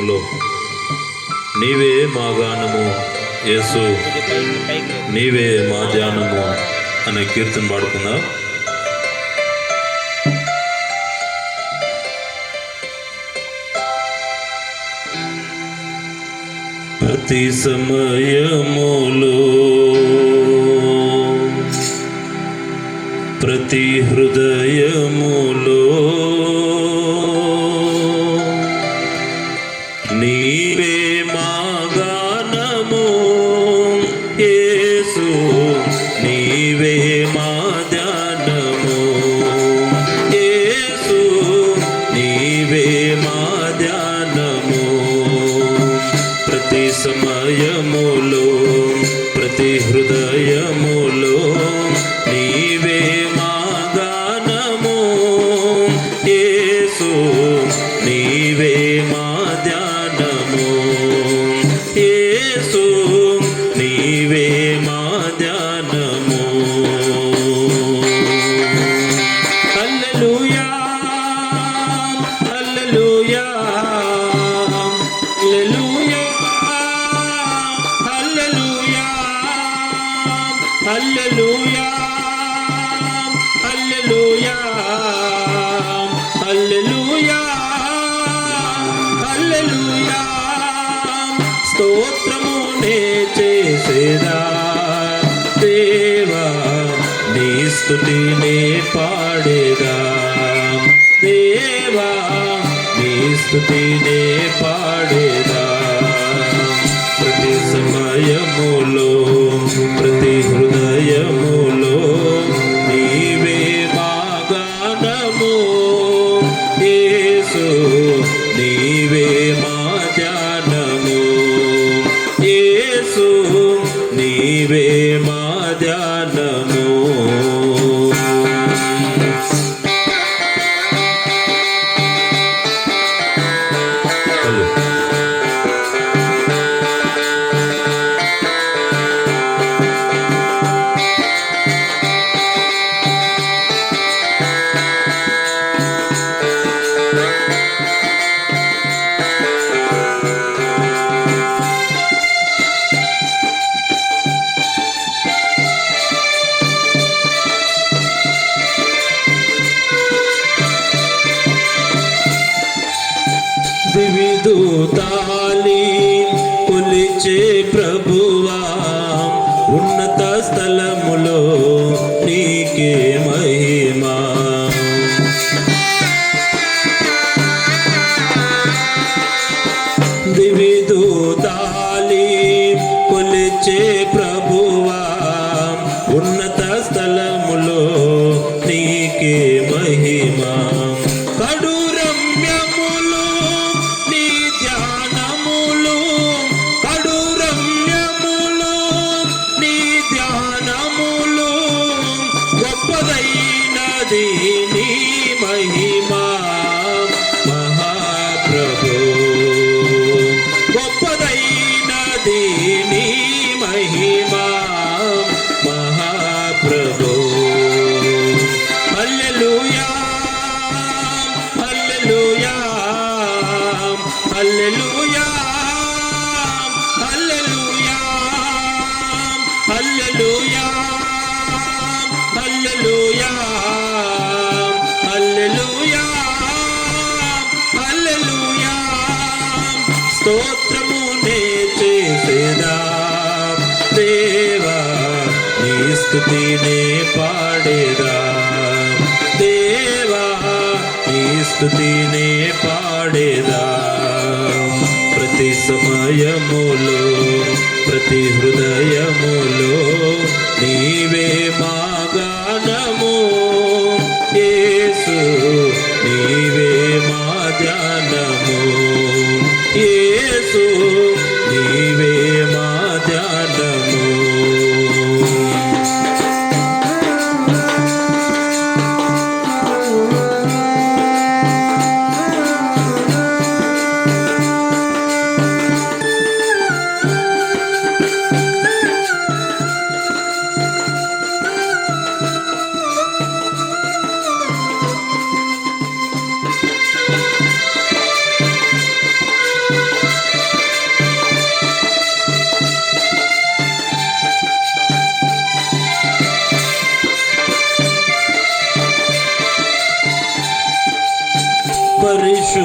ధ్యానములో నీవే మా గానము యేసు, నీవే మా ధ్యానము అనే కీర్తన పాడుకుందాం. ప్రతి సమయములో ప్రతి హృదయములో నీవే మా గానము యేసు, నీవే మా ధ్యానము యేసు, నీవే మా ధ్యానము. ప్రతి సమయములో ప్రతి హృదయములో నీవే మా గానము యేసు, నీవే మా ధ్యానము యేసు, నీవే మా ధ్యానము. హల్లెలూయా హల్లెలూయా హల్లెలూయా హల్లెలూయా హల్లెలూయా హల్లెలూయా హల్లెలూయా. స్తోత్రమునే చేసేదా దేవా, నీ స్తుతినే పాడేదా దేవా, నీ స్తుతినే పాడేదా. ప్రతి సమయములో ప్రతి హృదయములో నీవే మా గానము యేసు, నీవే మా ధ్యానము యేసు, నీవే మా ధ్యానము. దివిదూతాలి కొలిచే ప్రభువా, ఉన్నత స్థలములో నీకే మహిమా. దివిదూతాలి కొలిచే ప్రభువా, ఉన్నత స్థలములో నీకే మహిమా. కడురమ్యములు నీ ధ్యానములు, కడురమ్యములు నీ ధ్యానములు, గొప్పదైనది నీ మహిమా మహాప్రభు, గొప్పదైనది నీ మహిమా మహాప్రభు. హల్లెలూయా హల్లెలూయా హల్లెలూయా హల్లెలూయా హల్లెలూయా హల్లెలూయా హల్లెలూయా హల్లెలూయా. స్తోత్రమునే చేసేదా దేవా, నీ స్తుతినే పాడేదా దేవా, నీ స్తుతినే పాడేదా. ప్రతి సమయములో ప్రతి హృదయములో నీవే మా గానము యేసు, నీవే మా ధ్యానము యేసు, నీవే మా ధ్యానము.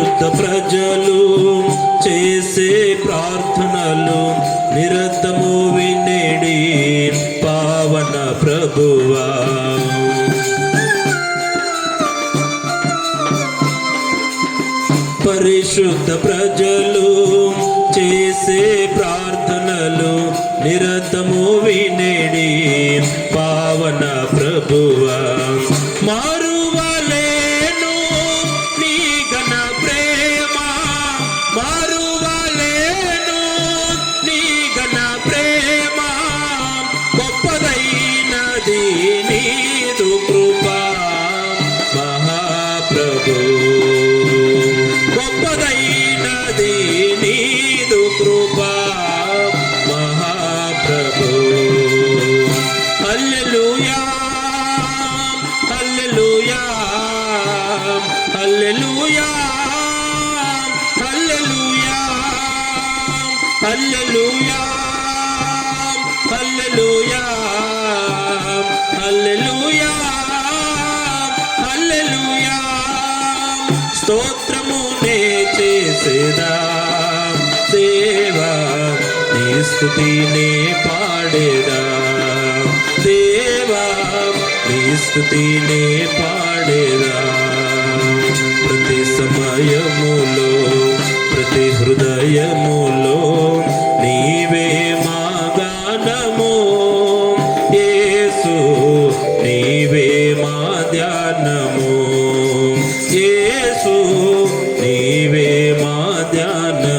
పరిశుద్ధ ప్రజలు చేసే ప్రార్థనలు నిరతము వినేడి పావన ప్రభువా. పరిశుద్ధ ప్రజలు చేసే ప్రార్థనలు నిరతము వినేడి పావన ప్రభువా. మారువలేను నీ ఘన ప్రేమ, మారువలేను నీ ఘన ప్రేమ, గొప్పదైనది నీదు కృపా మహాప్రభు, గొప్పదైనది నీదు కృపా మహాప్రభు. హల్లెలూయా హల్లెలూయా హల్లెలూయా హల్లెలూయా హల్లెలూయా హల్లెలూయా హల్లెలూయా హల్లెలూయా. స్తోత్రమునే చేసేదా దేవా, నీ స్తుతినే పాడేదా దేవా, నీ స్తుతినే పాడేదా. ప్రతి సమయములో ప్రతి హృదయములో నీవే మా గానము, యేసు నీవే మా ధ్యానము, యేసు నీవే మా ధ్యానము.